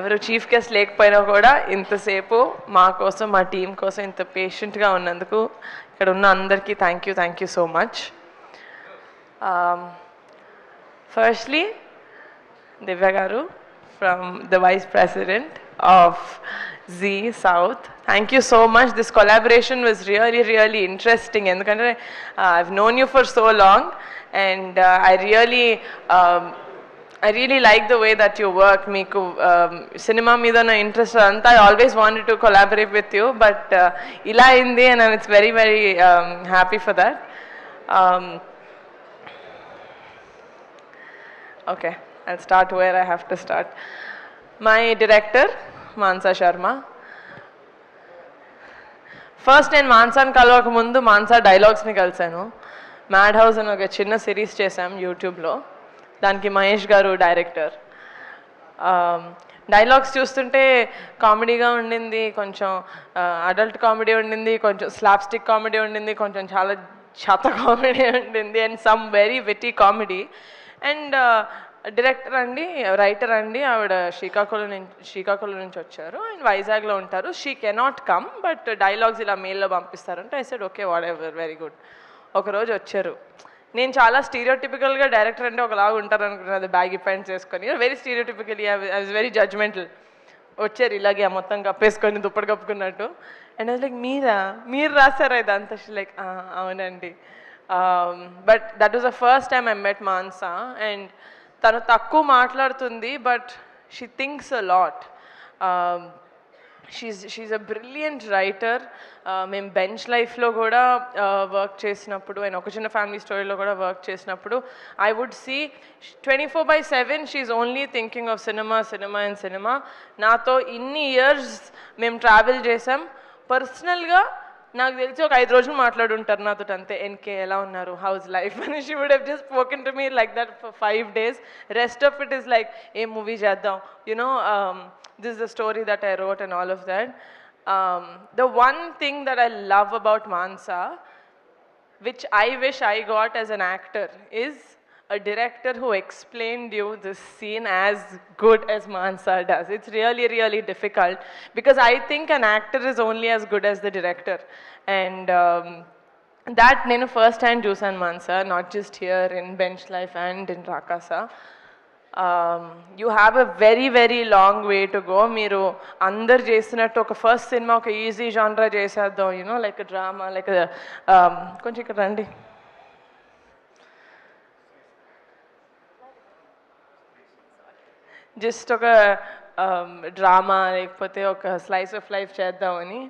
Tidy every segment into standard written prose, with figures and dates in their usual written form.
ఎవరు chief guest లేకపోయినా కూడా ఇంతసేపు మా కోసం మా టీం కోసం ఇంత పేషెంట్గా ఉన్నందుకు ఇక్కడ ఉన్న అందరికీ thank you so much. Firstly Divya garu from the vice president of Zee South, thank you so much. This collaboration was really interesting ఎందుకంటే I've known you for so long and I really like the way that you work. Meeku cinema meeda na interest anta I always wanted to collaborate with you, but ila indi and it's very happy for that. Okay, I'll start where I have to start. My director Mansa Sharma. First నేను మాన్సాని కలవక ముందు మాన్సా డైలాగ్స్ని కలిశాను. Mad house అని ఒక చిన్న series చేశాం యూట్యూబ్లో, దానికి మహేష్ గారు డైరెక్టర్. డైలాగ్స్ చూస్తుంటే కామెడీగా ఉండింది, కొంచెం అడల్ట్ కామెడీ ఉండింది, కొంచెం స్లాప్స్టిక్ కామెడీ ఉండింది, కొంచెం చాలా చెత్త కామెడీ ఉండింది and some very witty comedy. And director అండి, రైటర్ అండి, ఆవిడ శ్రీకాకుళం నుంచి వచ్చారు అండ్ వైజాగ్లో ఉంటారు. She cannot come but dialogues ఇలా మెయిల్లో పంపిస్తారంటే I said okay whatever, very good. ఒకరోజు వచ్చారు. నేను చాలా స్టీరియోటిపికల్గా డైరెక్టర్ అంటే ఒకలాగా ఉంటారు అనుకున్నది, బ్యాగీ ప్యాంట్స్ వేసుకొని, very stereotypical, I was very judgemental. వచ్చారు ఇలాగే మొత్తం కప్పేసుకొని దుప్పటి కప్పుకున్నట్టు అండ్ అది లైక్ మీరు రాశారా ఇదంతా? లైక్ అవునండి. But that was the first time I met Mansa and తను తక్కువ మాట్లాడుతుంది but she thinks a lot. She's a brilliant writer. మేము బెంచ్ లైఫ్లో కూడా వర్క్ చేసినప్పుడు అండ్ ఒక చిన్న ఫ్యామిలీ స్టోరీలో కూడా వర్క్ చేసినప్పుడు I would see 24/7 she's only thinking of cinema. నాతో ఇన్ని ఇయర్స్ మేము ట్రావెల్ చేసాం. పర్సనల్గా నాకు తెలిసి ఒక 5 రోజులు మాట్లాడుంటారు నాతో అంతే. ఎన్కే ఎలా ఉన్నారు, హౌస్ లైఫ్ అని. She would have just spoken to me like that for 5 days. Rest of it is like a movie చేద్దాం, you know this is the story that I wrote and all of that. The one thing that I love about Mansa, which I wish I got as an actor, is a director who explained you this scene as good as Mansa does. It's really difficult because I think an actor is only as good as the director. And that nenu first time చూసాను Mansa, not just here in Bench Life and in Rakasa. You have a very long way to go. మీరు అందరు చేసినట్టు ఒక first cinema ఒక easy జానరా చేసేద్దాం, you know like drama, like కొంచెం ఇక్కడ రండి. జస్ట్ ఒక డ్రామా లేకపోతే ఒక స్లైస్ ఆఫ్ లైఫ్ చేద్దామని.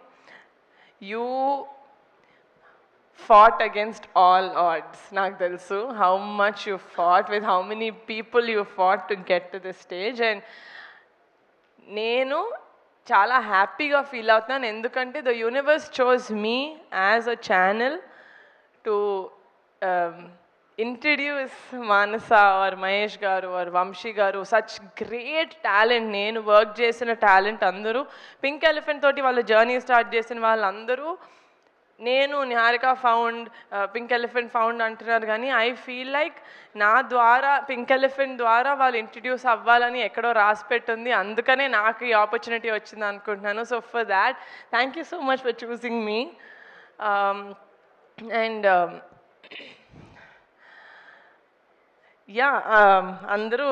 You fought against all odds. నాకు తెలుసు how much you fought, with how many people you fought to get to this stage. And నేను చాలా హ్యాపీగా ఫీల్ అవుతున్నాను ఎందుకంటే the universe chose me as a channel to introduce Manasa or Mahesh garu or Vamshi garu, such great talent. నేను work చేసిన talent అందరూ pink elephant తోటి వాళ్ళ జర్నీ స్టార్ట్ చేసిన వాళ్ళందరూ నేను Niharika found, pink elephant found అంటున్నారు కానీ ఐ ఫీల్ లైక్ నా ద్వారా పింక్ ఎలిఫెంట్ ద్వారా వాళ్ళు ఇంట్రడ్యూస్ అవ్వాలని ఎక్కడో రాసి పెట్టుంది, అందుకనే నాకు ఈ ఆపర్చునిటీ వచ్చింది అనుకుంటున్నాను. So for that thank you so much for choosing me. And yeah, అందరూ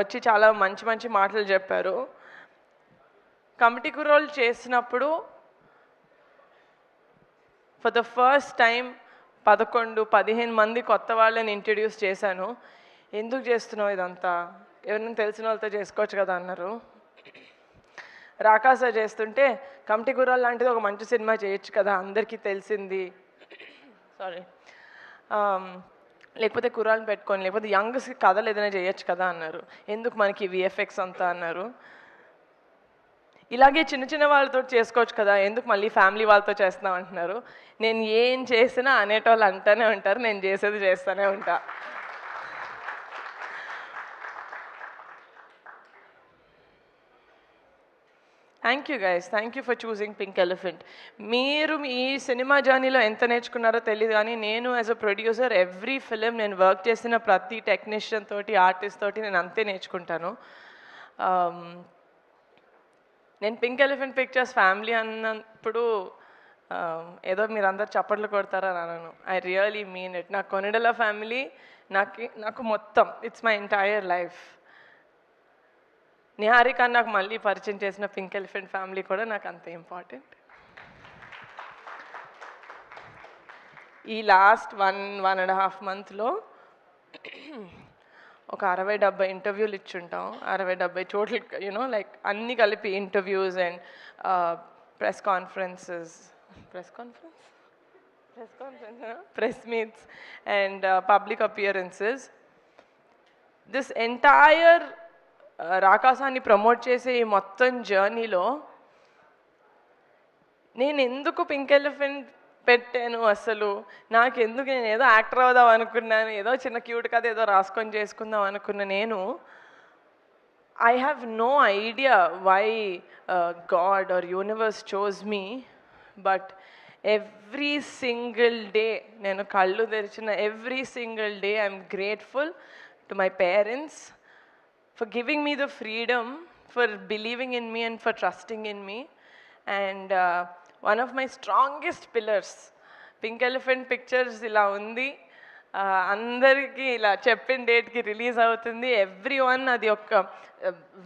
వచ్చి చాలా మంచి మాటలు చెప్పారు. కమిటీ కుర్రోళ్ళు చేసినప్పుడు ఫర్ ద ఫస్ట్ టైం 11-15 మంది కొత్త వాళ్ళని ఇంట్రడ్యూస్ చేశాను. ఎందుకు చేస్తున్నావు ఇదంతా, ఎవరైనా తెలిసిన వాళ్ళతో చేసుకోవచ్చు కదా అన్నారు. రాకాస చేస్తుంటే కమిటీ కుర్రాళ్ళు లాంటిది ఒక మంచి సినిమా చేయొచ్చు కదా, అందరికీ తెలిసింది, సారీ, లేకపోతే కుర్రాళ్ళని పెట్టుకొని, లేకపోతే యంగ్స్ కథలు ఏదైనా చేయొచ్చు కదా అన్నారు. ఎందుకు మనకి విఎఫ్ఎక్స్ అంతా అన్నారు. ఇలాగే చిన్న వాళ్ళతో చేసుకోవచ్చు కదా, ఎందుకు మళ్ళీ ఫ్యామిలీ వాళ్ళతో చేస్తున్నాం అంటున్నారు. నేను ఏం చేసినా అనేటోళ్ళు అంటూనే ఉంటారు, నేను చేసేది చేస్తూనే ఉంటా. Thank you guys, thank you for choosing pink elephant. మీరు ఈ సినిమా జర్నీలో ఎంత నేర్చుకున్నారో తెలియదు కానీ నేను as a producer every film నేను వర్క్ చేసిన ప్రతి టెక్నీషియన్ తోటి, ఆర్టిస్ట్ తోటి నేను అంతే నేర్చుకుంటాను. నేను పింక్ ఎలిఫెంట్ పిక్చర్స్ ఫ్యామిలీ అన్నప్పుడు ఏదో మీరు అందరు చప్పట్లు కొడతారని అనను. I really mean it. నాకు కొనిడెల ఫ్యామిలీ నాకు మొత్తం, it's my entire life. Niharika నాకు మళ్ళీ పరిచయం చేసిన పింక్ ఎలిఫెంట్ ఫ్యామిలీ కూడా నాకు అంత ఇంపార్టెంట్. ఈ లాస్ట్ 1.5 monthsలో ఒక 60-70 ఇంటర్వ్యూలు ఇచ్చుంటాం. 60-70 చోట్ల యూనో లైక్ అన్నీ కలిపి interviews and press meets and public appearances. This entire రాకాసాన్ని ప్రమోట్ చేసే ఈ మొత్తం జర్నీలో నేను ఎందుకు పింక్ ఎలిఫెంట్ పెట్టాను, అసలు నాకెందుకు, నేను ఏదో యాక్టర్ అవుదాం అనుకున్నాను, ఏదో చిన్న క్యూట్ కథ ఏదో రాసుకొని చేసుకుందాం అనుకున్న నేను, I have no idea why God or universe chose me. But every single day నేను కళ్ళు తెరిచిన every single day I'm grateful to my parents for giving me the freedom, for believing in me and for trusting in me. And one of my strongest pillars, Pink Elephant Pictures ila undi, andariki ila cheppin date ki release avutundi. Everyone adi okka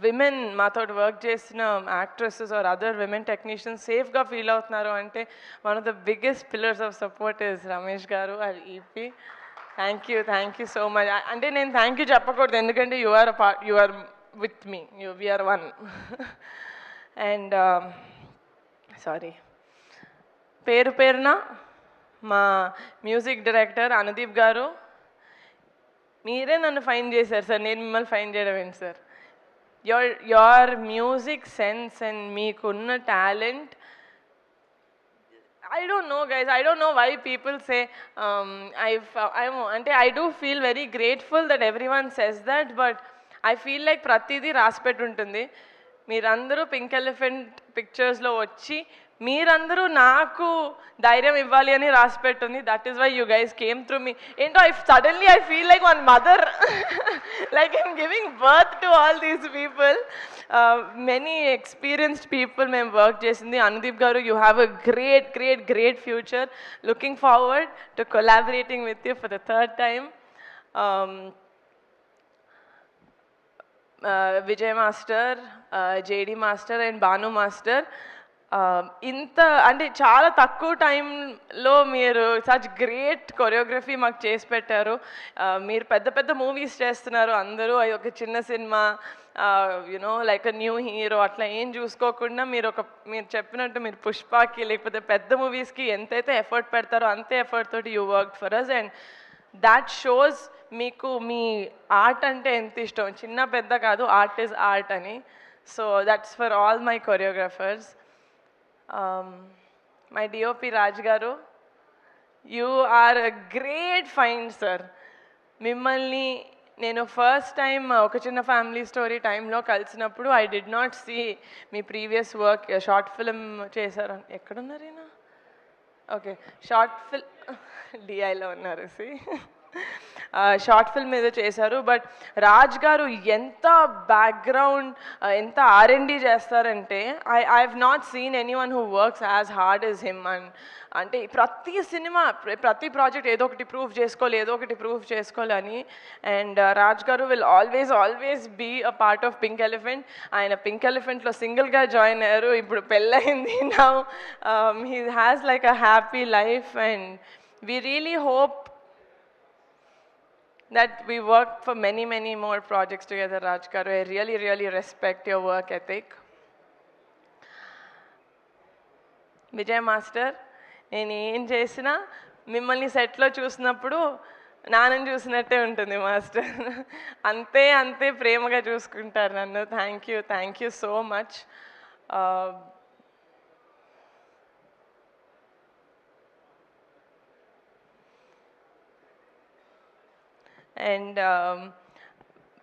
women maatho work chesina actresses or other women technicians safe ga feel avutunnaru ante one of the biggest pillars of support is Ramesh garu our EP. Thank you so much. అంటే నేను thank you చెప్పకూడదు, ఎందుకంటే you are with me, we are one. And sorry, పేరున మా music director Anudeep గారు, మీరే నన్ను fine చేశారు సార్, నేను మిమ్మల్ని ఫైన్ చేయడం ఏంటి sir. Your music sense and మీకున్న talent, I don't know guys, I don't know why people say I do feel very grateful that everyone says that, but I feel like pratidi raspet untundi. మీరందరూ pink elephant పిక్చర్స్లో వచ్చి మీరందరూ నాకు ధైర్యం ఇవ్వాలి అని రాసి పెట్టుంది. That is why you guys came through me. ఏంటో suddenly I feel like one mother, like I'm giving birth to all these people. Many experienced people మేము వర్క్ చేసింది. Anudeep garu, you have a great future. Looking forward to collaborating with you for the third time. Vijay master, JD master and Bhanu master, ఇంత అంటే చాలా తక్కువ టైంలో మీరు such great choreography మాకు చేసి పెట్టారు. మీరు పెద్ద మూవీస్ చేస్తున్నారు అందరూ, అది ఒక చిన్న cinema, you know like a new hero అట్లా ఏం చూసుకోకుండా మీరు చెప్పినట్టు మీరు పుష్పకి లేకపోతే పెద్ద మూవీస్కి ఎంతైతే ఎఫర్ట్ పెడతారో అంతే ఎఫర్ట్ తోటి you work for us. And that shows మీకు మీ ఆర్ట్ అంటే ఎంత ఇష్టం, చిన్న పెద్ద కాదు, ఆర్ట్ ఈజ్ ఆర్ట్ అని. So that's for all my choreographers. My DOP Raj garu, you are a great find sir. మిమ్మల్ని నేను ఫస్ట్ టైం ఒక చిన్న ఫ్యామిలీ స్టోరీ టైంలో కలిసినప్పుడు I did not see me previous work. Short film చేశారు, ఎక్కడున్నారు ఈయన? ఓకే, షార్ట్ ఫిల్మ్ డిఐలో ఉన్నారు. సి షార్ట్ ఫిల్మ్ ఏదో చేశారు. బట్ రాజ్ గారు ఎంత బ్యాక్గ్రౌండ్, ఎంత R&D చేస్తారంటే I have not seen any one who works as hard as him. And అంటే ప్రతి సినిమా, ప్రతి ప్రాజెక్ట్ ఏదో ఒకటి ప్రూవ్ చేసుకోవాలని. And Raj garu will always be a part of pink elephant. ఆయన పింక్ ఎలిఫెంట్లో సింగిల్గా జాయిన్ అయ్యారు, ఇప్పుడు పెళ్ళయింది. Now he has like a happy life. And we really hope that we work for many more projects together, Raj garu. I really respect your work ethic. Vijay master, నేను ఏం చేసినా మిమ్మల్ని సెట్లో చూసినప్పుడు నాన్నని చూసినట్టే ఉంటుంది మాస్టర్. అంతే ప్రేమగా చూసుకుంటారు నన్ను. Thank you so much. And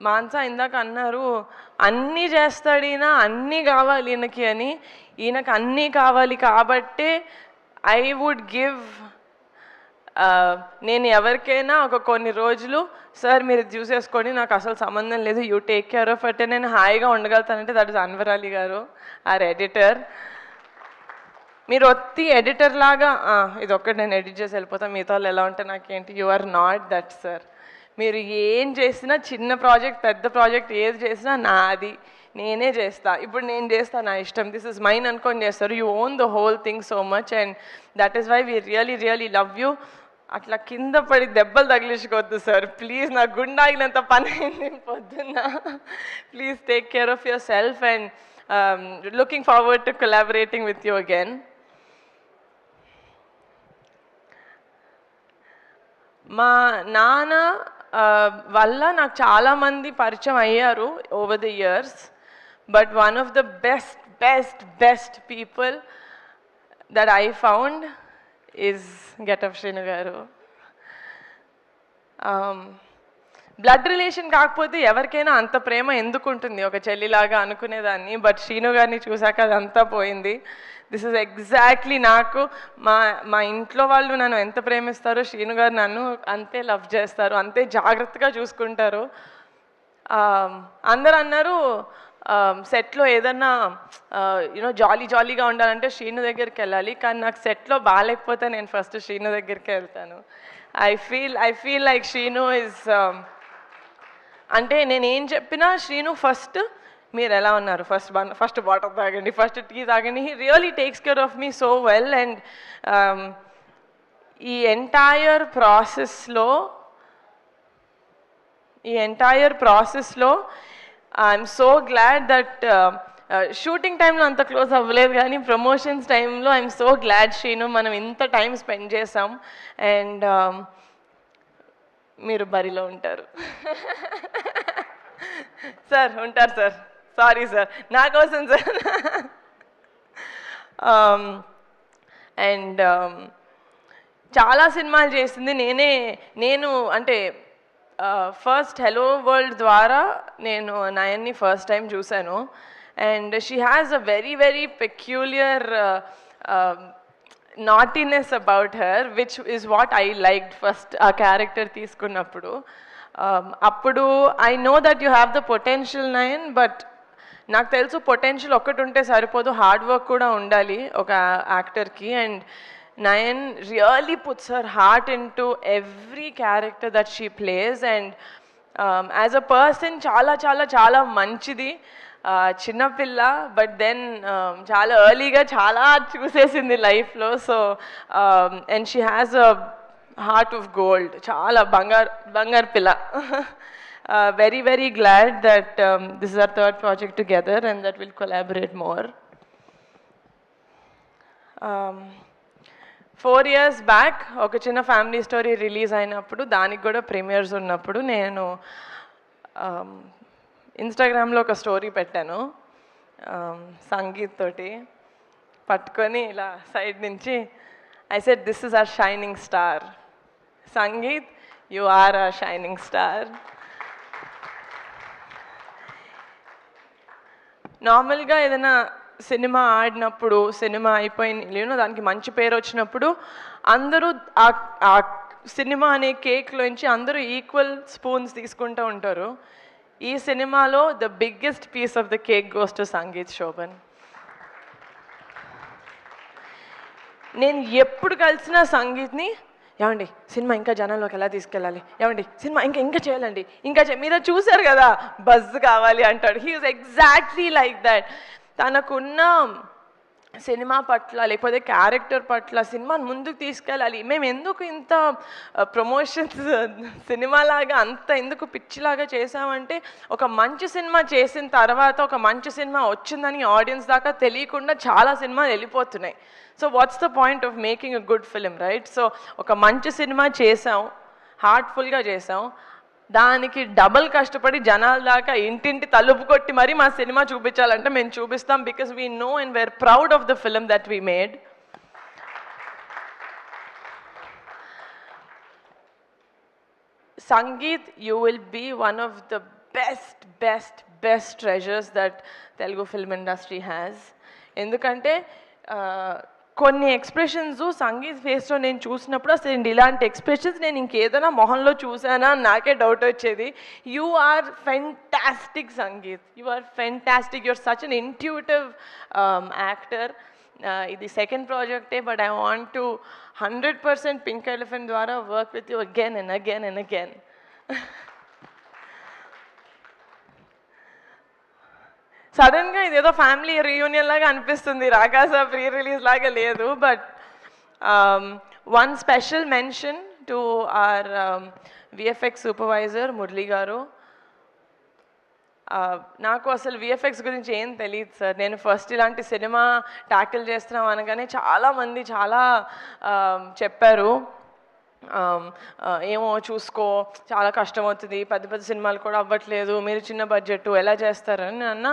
Mansa ఇందాక అన్నారు, అన్నీ చేస్తాడు ఈయన, అన్నీ కావాలి ఈయనకి అని. ఈయనకు అన్నీ కావాలి కాబట్టే ఐ వుడ్ గివ్ నేను ఎవరికైనా ఒక కొన్ని రోజులు సార్ మీరు చూసేసుకొని నాకు అసలు సంబంధం లేదు యూ టేక్ కేర్ ఆఫ్ అంటే నేను హాయిగా ఉండగలుగుతానంటే దట్ ఇస్ అన్వర్ అలీ గారు ఆర్ ఎడిటర్. మీరు ఒత్తి ఎడిటర్ లాగా ఇది ఒక్కటి నేను ఎడిట్ చేసి వెళ్ళిపోతాను మిగతా వాళ్ళు ఎలా ఉంటే నాకేంటి, you are not that sir. మీరు ఏం చేసినా చిన్న ప్రాజెక్ట్ పెద్ద ప్రాజెక్ట్ ఏది చేసినా నాది నేనే చేస్తా, ఇప్పుడు నేను చేస్తా నా ఇష్టం, దిస్ ఇస్ మైన్ అనుకొని చేస్తారు. You own the whole thing so much and that is why we really love you. అట్లా కింద పడి దెబ్బలు తగిలించుకోవద్దు సార్ ప్లీజ్, నా గుండె ఆగినంత పని అయింది పొద్దున్న. Please take care of yourself and looking forward to collaborating with you again. మా నాన్న వల్ల నాకు చాలామంది పరిచయం అయ్యారు over the years, but one of the best people that I found is Getup Srinu garu. Blood relation కాకపోతే ఎవరికైనా అంత ప్రేమ ఎందుకు ఉంటుంది ఒక చెల్లిలాగా అనుకునేదాన్ని, బట్ శ్రీను గారిని చూశాక అదంతా పోయింది. దిస్ ఇస్ ఎగ్జాక్ట్లీ నాకు మా ఇంట్లో వాళ్ళు నన్ను ఎంత ప్రేమిస్తారో శ్రీను గారు నన్ను అంతే లవ్ చేస్తారు, అంతే జాగ్రత్తగా చూసుకుంటారు. అందరు అన్నారు సెట్లో ఏదన్నా జాలీగా ఉండాలంటే శ్రీను దగ్గరికి వెళ్ళాలి, కానీ నాకు సెట్లో బాగాలేకపోతే నేను ఫస్ట్ శ్రీను దగ్గరికి వెళ్తాను. I feel like Srinu is అంటే నేను ఏం చెప్పినా శ్రీను ఫస్ట్ మీరు ఎలా ఉన్నారు, ఫస్ట్ వాటర్ తాగండి, ఫస్ట్ టీ తాగండి. He really takes care of me so well. And ఈ ఎంటైర్ ప్రాసెస్లో I'm so glad that shooting టైంలో అంత క్లోజ్ అవ్వలేదు కానీ ప్రమోషన్స్ టైంలో ఐఎమ్ సో గ్లాడ్ శ్రీను మనం ఇంత టైం స్పెండ్ చేసాం. అండ్ మీరు బరిలో ఉంటారు సార్, ఉంటారు సార్, సారీ సార్ నా కోసం సార్. అండ్ చాలా సినిమాలు చేసింది నేను అంటే ఫస్ట్ హెలో వరల్డ్ ద్వారా నేను నయన్ని ఫస్ట్ టైం చూశాను. And she has a very peculiar naughtiness about her which is what I liked first ఆ క్యారెక్టర్ తీసుకున్నప్పుడు. అప్పుడు I know that you have the potential Nayan, but నాకు తెలుసు పొటెన్షియల్ ఒక్కటి ఉంటే సరిపోదు, హార్డ్ వర్క్ కూడా ఉండాలి ఒక యాక్టర్కి. And Nayan really puts her heart into every character that she plays. And as a person చాలా మంచిది, చిన్నపిల్ల, బట్ దెన్ చాలా ఎర్లీగా చాలా చూసేసింది లైఫ్లో. So and she has a heart of gold, చాలా బంగారు పిల్ల. Very glad that this is our third project together and that we'll collaborate more. 4 years back ఒక చిన్న ఫ్యామిలీ స్టోరీ రిలీజ్ అయినప్పుడు దానికి కూడా ప్రీమియర్స్ ఉన్నప్పుడు నేను ఇన్స్టాగ్రామ్లో ఒక స్టోరీ పెట్టాను సంగీత్ తోటి పట్టుకొని ఇలా సైడ్ నుంచి I said this is our shining star Sangeet, you are our shining star. నార్మల్గా ఏదైనా సినిమా ఆడినప్పుడు సినిమా అయిపోయిన దానికి మంచి పేరు వచ్చినప్పుడు అందరూ ఆ సినిమా అనే కేక్లోంచి అందరూ ఈక్వల్ స్పూన్స్ తీసుకుంటూ ఉంటారు. ఈ సినిమాలో the biggest piece of the cake goes to Sangeet Shobhan. నేను ఎప్పుడు కలిసిన సంగీత్ని ఏమండి సినిమా ఇంకా జనాల్లోకి ఎలా తీసుకెళ్ళాలి, ఏమండి సినిమా ఇంకా చేయాలండి, మీరు చూసారు కదా బజ్ కావాలి అంటాడు. He is exactly like that. తనకున్న సినిమా పట్ల లేకపోతే క్యారెక్టర్ పట్ల సినిమాని ముందుకు తీసుకెళ్ళాలి, మేము ఎందుకు ఇంత ప్రమోషన్స్ సినిమాలాగా అంత ఎందుకు పిచ్చిలాగా చేసామంటే ఒక మంచి సినిమా చేసిన తర్వాత ఒక మంచి సినిమా వచ్చిందని ఆడియన్స్ దాకా తెలియకుండా చాలా సినిమాలు వెళ్ళిపోతున్నాయి. So what's the point of making a good film, right? So ఒక మంచి సినిమా చేసాం, హార్ట్ఫుల్గా చేసాం, దానికి డబల్ కష్టపడి జనాల దాకా ఇంటింటి తలుపు కొట్టి మరి మా సినిమా చూపించాలంటే మేము చూపిస్తాం, because we know and we're proud of the film that we made. Sangeet, you will be one of the best treasures that Telugu film industry has. ఎందుకంటే కొన్ని ఎక్స్ప్రెషన్స్ సంగీత్ ఫేస్లో నేను చూసినప్పుడు అసలు ఇలాంటి ఎక్స్ప్రెషన్స్ నేను ఇంకేదైనా మొహంలో చూసానా నాకే డౌట్ వచ్చేది. You are fantastic Sangeeth, you are fantastic, you're such an intuitive actor. ఇది సెకండ్ ప్రాజెక్టే, but I want to 100% pink elephant ద్వారా work with you again and again and again. సడన్గా ఇదేదో ఫ్యామిలీ రీయూనియన్ లాగా అనిపిస్తుంది, రాకాస ప్రీ రిలీజ్ లాగా లేదు. But one special mention to our VFX supervisor Murali garu. నాకు అసలు విఎఫ్ఎక్స్ గురించి ఏం తెలియదు సార్. నేను ఫస్ట్ ఇలాంటి సినిమా ట్యాకిల్ చేస్తున్నాం అనగానే చాలామంది చాలా చెప్పారు, ఏమో చూసుకో చాలా కష్టం అవుతుంది, పెద్ద పెద్ద సినిమాలు కూడా అవ్వట్లేదు, మీరు చిన్న బడ్జెట్ ఎలా చేస్తారని అన్న.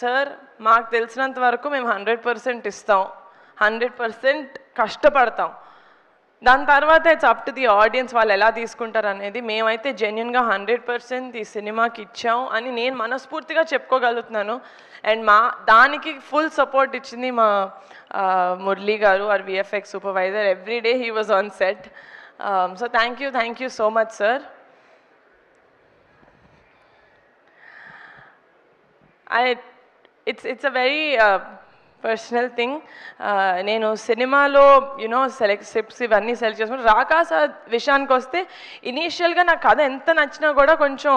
సార్ మాకు తెలిసినంత వరకు మేము 100% ఇస్తాం, 100% కష్టపడతాం. దాని తర్వాత it's up to the audience వాళ్ళు ఎలా తీసుకుంటారు అనేది. మేమైతే జెన్యున్గా 100% ఈ సినిమాకి ఇచ్చాం అని నేను మనస్ఫూర్తిగా చెప్పుకోగలుగుతున్నాను. అండ్ దానికి ఫుల్ సపోర్ట్ ఇచ్చింది మా Murali garu, our VFX supervisor. Every day he was on set. So thank you so much, sir. It's a very personal thing. నేను సినిమాలో స్క్రిప్ట్స్ ఇవన్నీ సెలెక్ట్ చేసుకుని రాకాస విషయానికి వస్తే ఇనీషియల్గా నాకు కథ ఎంత నచ్చినా కూడా కొంచెం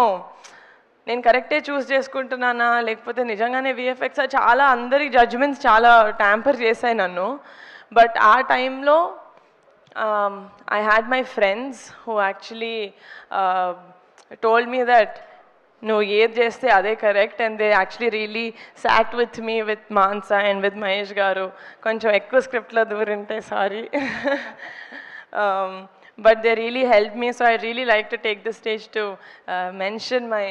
నేను కరెక్టే చూస్ చేసుకుంటున్నానా లేకపోతే నిజంగానే విఎఫ్ఎక్స్ చాలా అందరి జడ్జ్మెంట్స్ చాలా ట్యాంపర్ చేశాయి నన్ను. బట్ ఆ టైంలో I had my friends who actually told me that no, ఏది చేస్తే అదే correct, and they actually really sat with me, with Mansa and with Mahesh గారు. కొంచెం ఎక్కువ స్క్రిప్ట్లో దూరింటే sorry, but they really helped me. So I really like to take this stage to mention my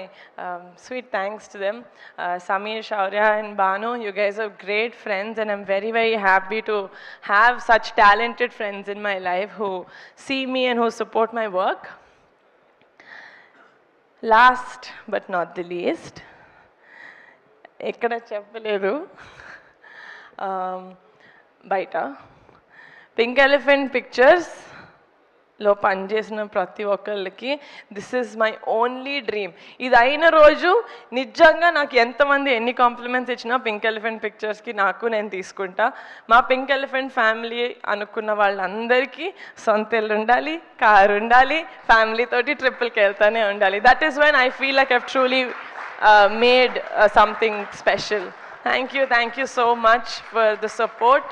sweet thanks to them. Sameer, Shaurya and Banu, you guys are great friends, and I'm very, very happy to have such talented friends in my life who see me and who support my work. Last but not the least, ekkada cheppaledu, baita Pink Elephant Pictures లో పనిచేసిన ప్రతి ఒక్కళ్ళకి this is my only dream. ఇది అయిన రోజు నిజంగా నాకు ఎంతమంది ఎన్ని కాంప్లిమెంట్స్ ఇచ్చినా పింక్ ఎలిఫెంట్ పిక్చర్స్కి నేను తీసుకుంటా. మా పింక్ ఎలిఫెంట్ ఫ్యామిలీ అనుకున్న వాళ్ళందరికీ సొంత ఇల్లు ఉండాలి, కారు ఉండాలి, ఫ్యామిలీ తోటి ట్రిప్పులకి వెళ్తానే ఉండాలి. That is when I feel like I've truly made something special. Thank you so much for the support.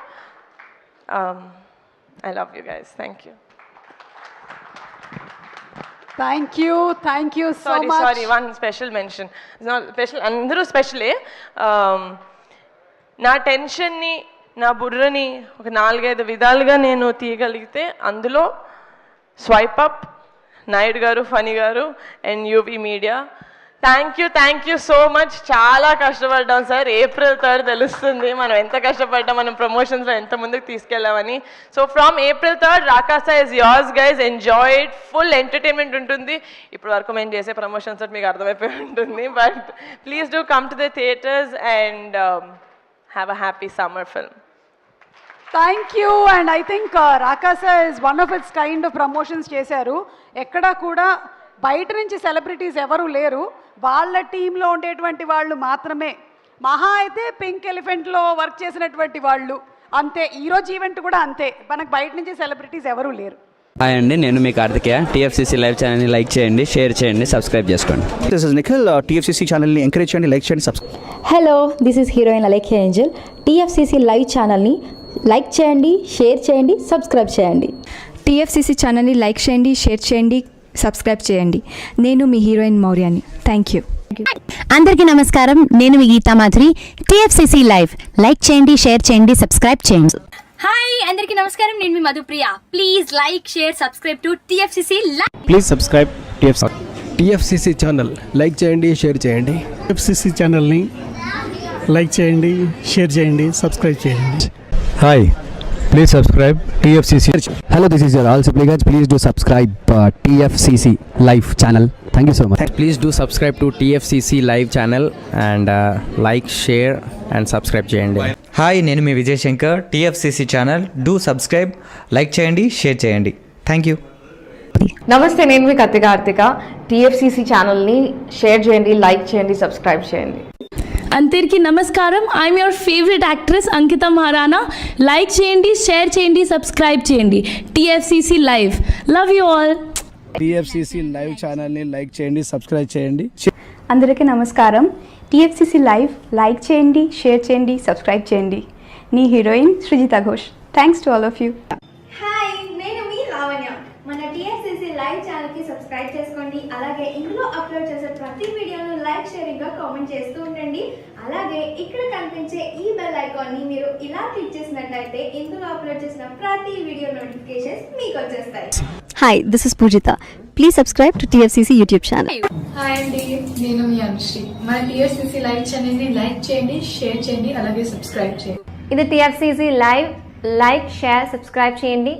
I love you guys. Thank you. Thank you so much. Sorry, one special mention. It's not special, అందరూ స్పెషలే. నా టెన్షన్ని, నా బుర్రని ఒక 4-5 విధాలుగా నేను తీయగలిగితే అందులో swipe up, Naidu గారు, funny గారు and UV media. Thank you so much. చాలా కష్టపడ్డాం సార్. April 3rd తెలుస్తుంది మనం ఎంత కష్టపడ్డాం, మనం ప్రమోషన్స్లో ఎంత ముందుకు తీసుకెళ్ళామని. So from April 3rd Rakaasa is yours guys. Enjoy it. Full entertainment ఉంటుంది. ఇప్పుడు వరకు మేము చేసే ప్రమోషన్స్ మీకు అర్థమైపోయి ఉంటుంది. But please do come to the theatres and have a happy summer film. Thank you. And I think Rakasa is one of its kind of promotions చేశారు. ఎక్కడా కూడా బయట నుంచి సెలబ్రిటీస్ ఎవరు లేరు, వాళ్ళ టీంలో ఉండేటువంటి వాళ్ళు మాత్రమే. మహా అయితే పింక్ ఎలిఫెంట్లో వర్క్ చేసినటువంటి వాళ్ళు అంతే. ఈరోజు ఈవెంట్ కూడా అంతే, మనకు బయట నుంచి సెలబ్రిటీస్ ఎవరు లేరు. హాయ్ అండి, నేను మీ కార్తికేయ. టీఎఫ్సీసీ లైవ్ ఛానల్ని లైక్ చేయండి, షేర్ చేయండి, సబ్స్క్రైబ్ చేసుకోండి. This is Nikhil. టీఎఫ్సీసీ ఛానల్ని ఎంకరేజ్ చేయండి, లైక్ చేయండి, subscribe. Hello, this is heroine Alekhya Angel. TFCC live ఛానల్ని లైక్ చేయండి, షేర్ చేయండి, సబ్స్క్రైబ్ చేయండి. టీఎఫ్సీసీ ఛానల్ని లైక్ చేయండి, షేర్ చేయండి, సబ్స్క్రైబ్ చేయండి. నేను మీ హీరోయిన్ మౌర్యాని. Thank you. అందరికీ నమస్కారం, నేను మీ Geetha Madhuri. TFCC live like చేయండి, షేర్ చేయండి, సబ్స్క్రైబ్ చేయండి. హాయ్ అందరికీ నమస్కారం, నేను మీ Madhupriya. Please like, share, subscribe to TFCC live. Please subscribe TFCC channel like చేయండి, షేర్ చేయండి. టీఎఫ్సీసీ ఛానల్ని లైక్ చేయండి, షేర్ చేయండి, సబ్స్క్రైబ్ చేయండి. Hi, please subscribe TFCC. Hello, this is your all supplicants. Please do subscribe TFCC Live channel. Thank you so much. Please do subscribe to TFCC live channel and like share and subscribe చేయండి. Hi, నేను మీ Vijay Shankar. TFCC channel do subscribe, like చేయండి, share చేయండి. Thank you. నమస్తే, నేను మీ Karthika. TFCC ఛానల్ని share చేయండి, లైక్ చేయండి, సబ్స్క్రైబ్ చేయండి. అందరికీ నమస్కారం. I'm your favourite actress Ankita Maharana. Like చేయండి, షేర్ చేయండి, సబ్స్క్రైబ్ చేయండి. TFCC live. Love you all. TFCC live ఛానల్ని లైక్ చేయండి, సబ్స్క్రైబ్ చేయండి. అందరికీ నమస్కారం. టీఎఫ్సిసి లైవ్ లైక్ చేయండి, షేర్ చేయండి, సబ్స్క్రైబ్ చేయండి. నీ heroine Srujitha Ghosh. Thanks to all of you. Hi, నేను మీ లావణ్య. మన టీఎఫ్సిసి లైవ్ ఛానల్కి సబ్స్క్రైబ్ చేసుకోండి. అలాగే ఇందులో అప్లోడ్ చేసే ప్రతి వీడియోను లైక్, షేరింగ్గా కామెంట్ చేస్తూ ఉండండి. అలాగే ఇక్కడ కనిపించే ఈ బెల్ ఐకాన్ని మీరు ఇలా క్లిక్ చేసినట్లయితే ఇందులో అప్లోడ్ చేసిన ప్రతి వీడియో నోటిఫికేషన్స్ మీకు వచ్చేస్తాయి. Hi, this is Poojitha. Please subscribe to TFCC YouTube channel. Hi అండి, నేను మీ అనుశ్రీ. మన టీఎఫ్సిసి లైవ్ ఛానల్ని లైక్ చేయండి, షేర్ చేయండి, అలాగే సబ్స్క్రైబ్ చేయండి. ఇది TFCC live. Like, share, subscribe చేయండి.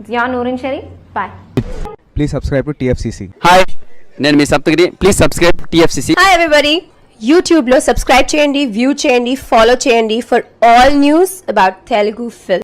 Jiya Noorin Shari. Bye. Please subscribe to TFCC. Hi, నేను మీ Saptagiri. Please subscribe TFCC. Hi everybody. యూట్యూబ్లో సబ్స్క్రైబ్ చేయండి, వ్యూ చేయండి, ఫాలో చేయండి for all news about Telugu film.